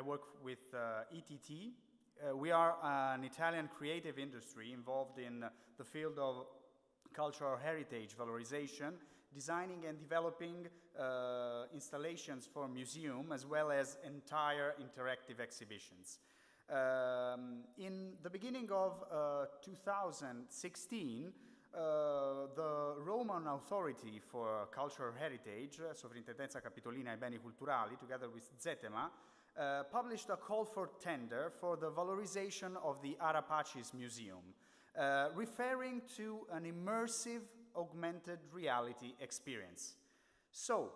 work with ETT. We are an Italian creative industry involved in the field of cultural heritage valorization, designing and developing installations for museum as well as entire interactive exhibitions. In the beginning of 2016, the Roman Authority for Cultural Heritage, Sovrintendenza Capitolina ai Beni Culturali, together with Zetema, published a call for tender for the valorization of the Ara Pacis Museum, referring to an immersive augmented reality experience. So,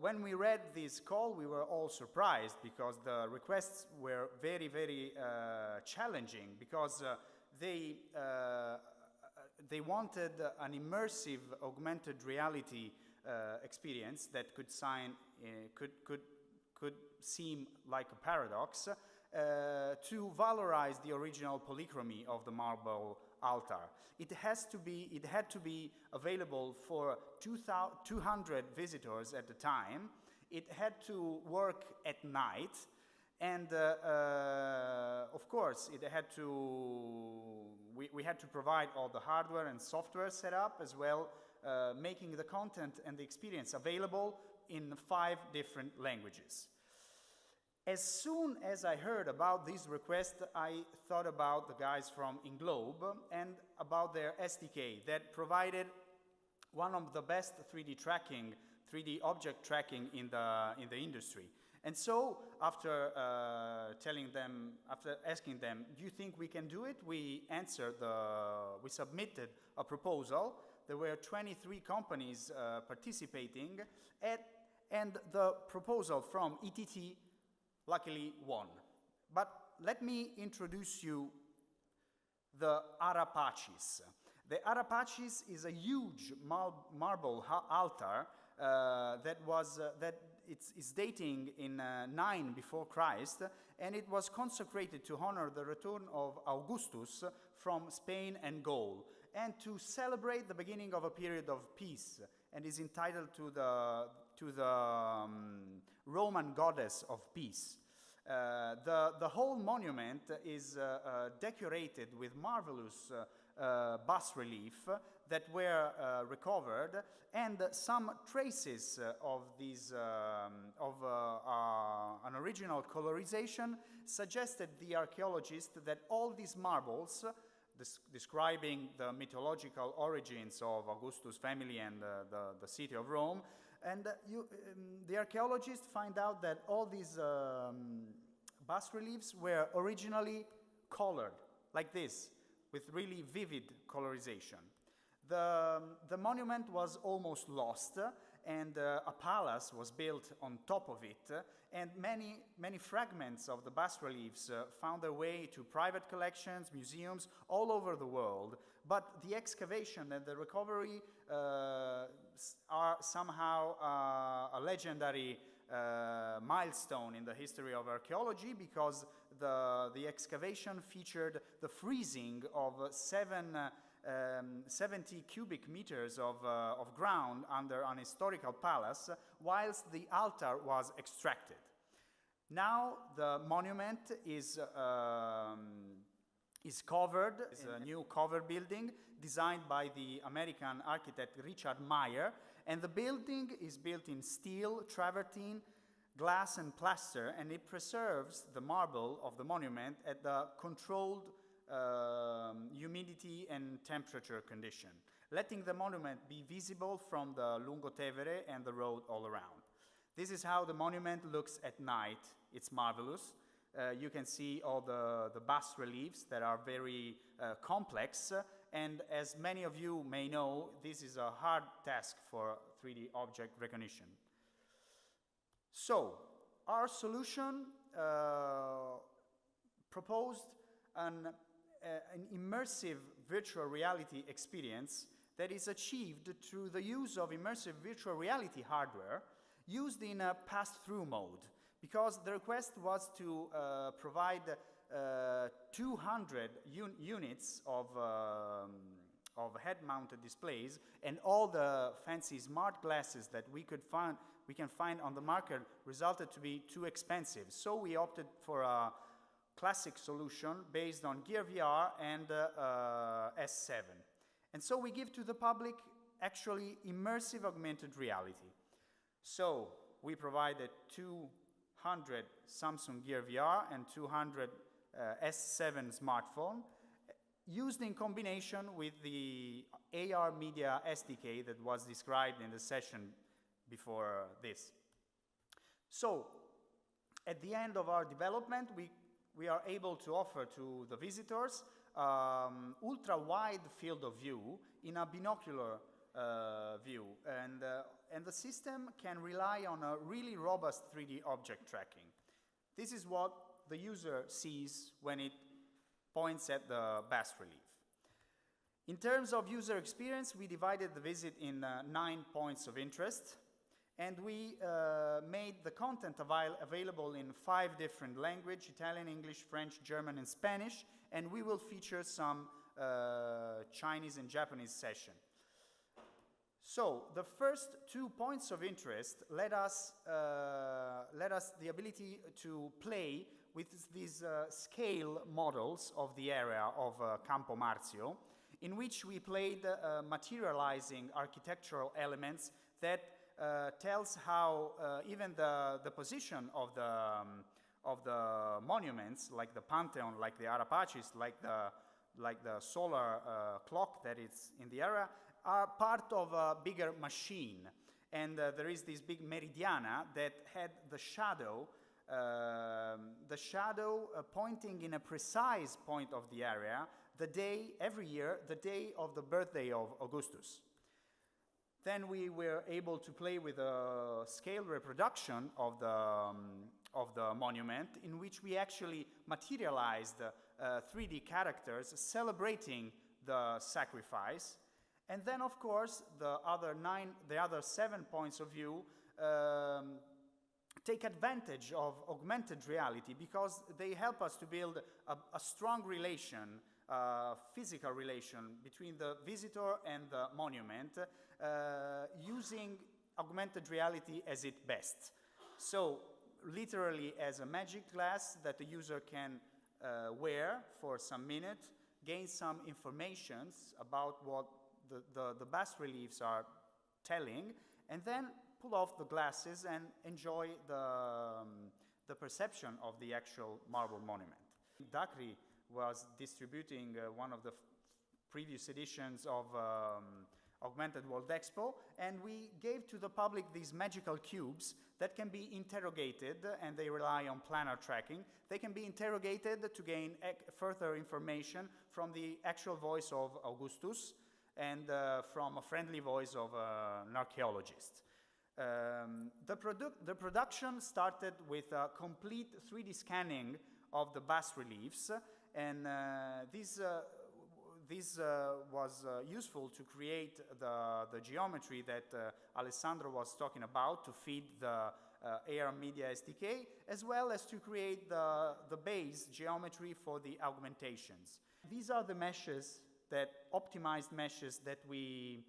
when we read this call, we were all surprised because the requests were very, very challenging, because they wanted an immersive augmented reality experience that could seem like a paradox, to valorize the original polychromy of the marble altar. It had to be available for 200 visitors at the time. It had to work at night, and of course, we had to provide all the hardware and software setup as well, making the content and the experience available in 5 different languages. As soon as I heard about this request, I thought about the guys from Inglobe and about their SDK that provided one of the best 3D object tracking in the industry. And so, after asking them, do you think we can do it? We submitted a proposal. There were 23 companies participating, and the proposal from ETT luckily won. But let me introduce you the Ara Pacis. The Ara Pacis is a huge marble altar that it's dating in 9 before Christ, and it was consecrated to honor the return of Augustus from Spain and Gaul, and to celebrate the beginning of a period of peace, and is entitled to the Roman goddess of peace. The whole monument is decorated with marvelous bas relief that were recovered, and some traces of these an original colorization suggested the archaeologists that all these marbles, describing the mythological origins of Augustus' family and the city of Rome, and the archaeologists find out that all these bas reliefs were originally colored like this, with really vivid colorization. The monument was almost lost, and a palace was built on top of it, and many fragments of the bas reliefs found their way to private collections, museums all over the world. But the excavation and the recovery are somehow a legendary milestone in the history of archaeology, because the excavation featured the freezing of 70 cubic meters of ground under an historical palace, whilst the altar was extracted. Now the monument is covered. It's a new cover building designed by the American architect Richard Meyer, and the building is built in steel, travertine, glass and plaster, and it preserves the marble of the monument at the controlled humidity and temperature condition, letting the monument be visible from the Lungotevere and the road all around. This is how the monument looks at night. It's marvelous. You can see all the bas reliefs that are very complex, and as many of you may know, this is a hard task for 3D object recognition. So, our solution proposed an immersive virtual reality experience that is achieved through the use of immersive virtual reality hardware used in a pass-through mode, because the request was to provide 200 units of head-mounted displays, and all the fancy smart glasses that we can find on the market resulted to be too expensive. So we opted for a classic solution based on Gear VR and S7. And so we give to the public actually immersive augmented reality. So we provided 200 Samsung Gear VR and 200 S7 smartphone, used in combination with the ARmedia SDK that was described in the session before this. So, at the end of our development, we are able to offer to the visitors ultra-wide field of view in a binocular view, and the system can rely on a really robust 3D object tracking. This is what the user sees when it points at the bas relief. In terms of user experience, we divided the visit in 9 points of interest, and we made the content available in 5 different languages: Italian, English, French, German, and Spanish, and we will feature some Chinese and Japanese session. So the first 2 points of interest led us the ability to play with these scale models of the area of Campo Marzio, in which we played materializing architectural elements that tells how even the position of the monuments, like the Pantheon, like the Ara Pacis, like the solar clock that is in the area, are part of a bigger machine. And there is this big meridiana that had the shadow pointing in a precise point of the area, the day, every year, the day of the birthday of Augustus. Then we were able to play with a scale reproduction of the monument, in which we actually materialized 3D characters celebrating the sacrifice. And then, of course, the other 7 points of view take advantage of augmented reality, because they help us to build a strong relation, physical relation between the visitor and the monument, using augmented reality as its best. So, literally as a magic glass that the user can wear for some minutes, gain some information about what the bas reliefs are telling, and then pull off the glasses and enjoy the perception of the actual marble monument. Dakri was distributing one of the previous editions of Augmented World Expo, and we gave to the public these magical cubes that can be interrogated, and they rely on planar tracking. They can be interrogated to gain further information from the actual voice of Augustus, and from a friendly voice of an archaeologist. The production started with a complete 3D scanning of the bas reliefs, and this was useful to create the geometry that Alessandro was talking about, to feed the ARmedia SDK, as well as to create the base geometry for the augmentations. These are the meshes, optimized meshes that we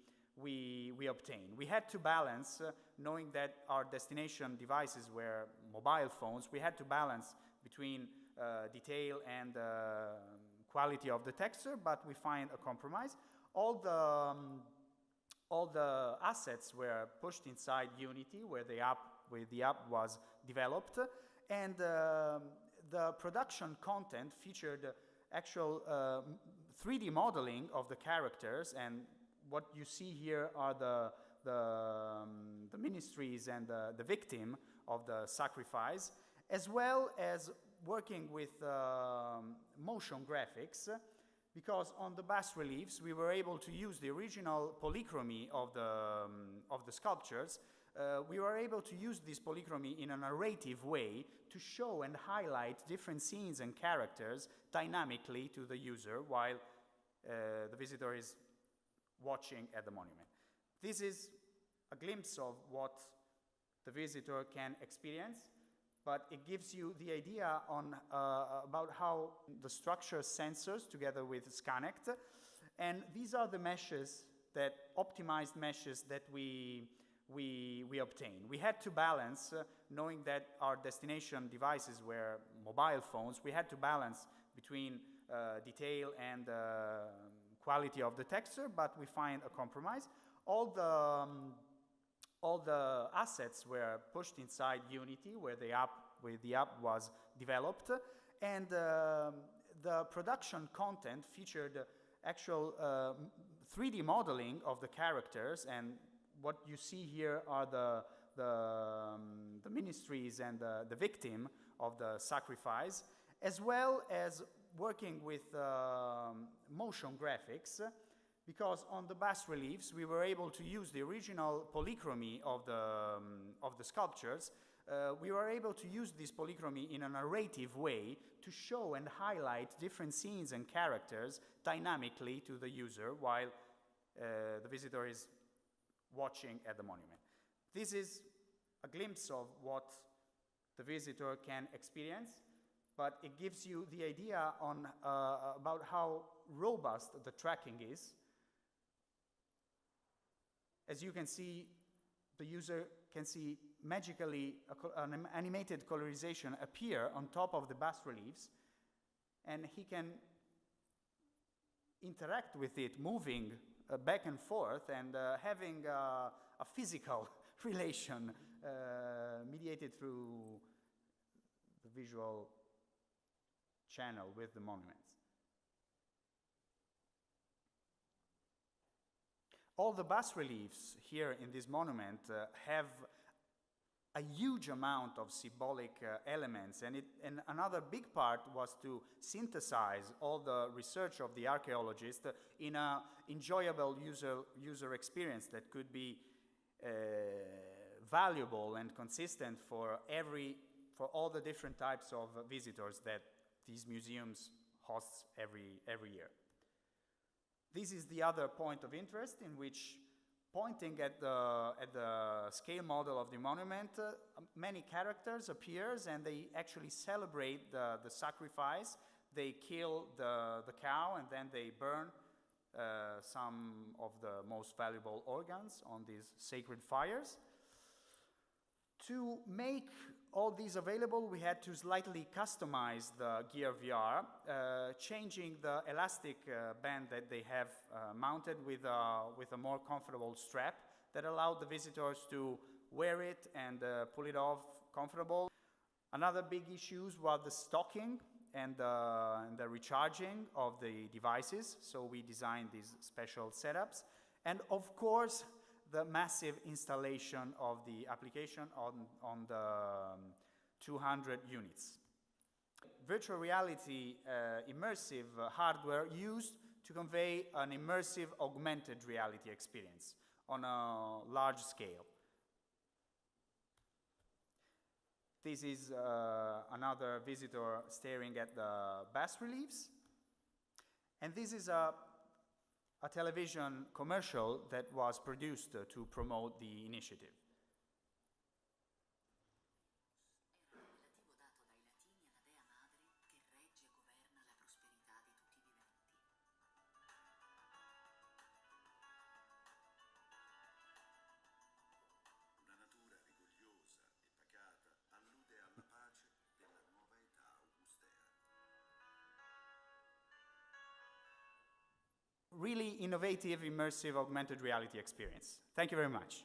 obtain. We had to balance, knowing that our destination devices were mobile phones, we had to balance between detail and quality of the texture, but we find a compromise. All the assets were pushed inside Unity, where the app was developed, and the production content featured actual 3D modeling of the characters, and what you see here are the ministries and the victim of the sacrifice, as well as working with motion graphics, because on the bas reliefs we were able to use the original polychromy of the sculptures. We were able to use this polychromy in a narrative way to show and highlight different scenes and characters dynamically to the user while the visitor is watching at the monument. This is a glimpse of what the visitor can experience, but it gives you the idea on about how the structure sensors together with Scannect And these are the meshes, that optimized meshes that we obtain. We had to balance, knowing that our destination devices were mobile phones, we had to balance between detail and quality of the texture, but we find a compromise. All the assets were pushed inside Unity, where the app was developed, and the production content featured actual 3D modeling of the characters, and what you see here are the ministries and the victim of the sacrifice, as well as working with motion graphics, because on the bas reliefs we were able to use the original polychromy of the sculptures. We were able to use this polychromy in a narrative way to show and highlight different scenes and characters dynamically to the user while the visitor is watching at the monument. This is a glimpse of what the visitor can experience, but it gives you the idea on, about how robust the tracking is. As you can see, the user can see magically an animated colorization appear on top of the bas reliefs, and he can interact with it, moving back and forth, and having a physical relation mediated through the visual channel with the monuments. All the bas reliefs here in this monument have a huge amount of symbolic elements, and another big part was to synthesize all the research of the archaeologist in an enjoyable user experience that could be valuable and consistent for all the different types of visitors that these museums hosts every year. This is the other point of interest, in which, pointing at the scale model of the monument, many characters appears, and they actually celebrate the sacrifice. They kill the cow, and then they burn some of the most valuable organs on these sacred fires. To make all these available, we had to slightly customize the Gear VR, changing the elastic band that they have mounted with a more comfortable strap that allowed the visitors to wear it and pull it off comfortable. Another big issue was the stocking and the recharging of the devices, so we designed these special setups. And of course, the massive installation of the application on the 200 units. Virtual reality immersive hardware used to convey an immersive augmented reality experience on a large scale. This is another visitor staring at the bas reliefs. And this is a television commercial that was produced to promote the initiative. Una natura rigogliosa e pacata allude alla pace della nuova età augustea. Really innovative, immersive, augmented reality experience. Thank you very much.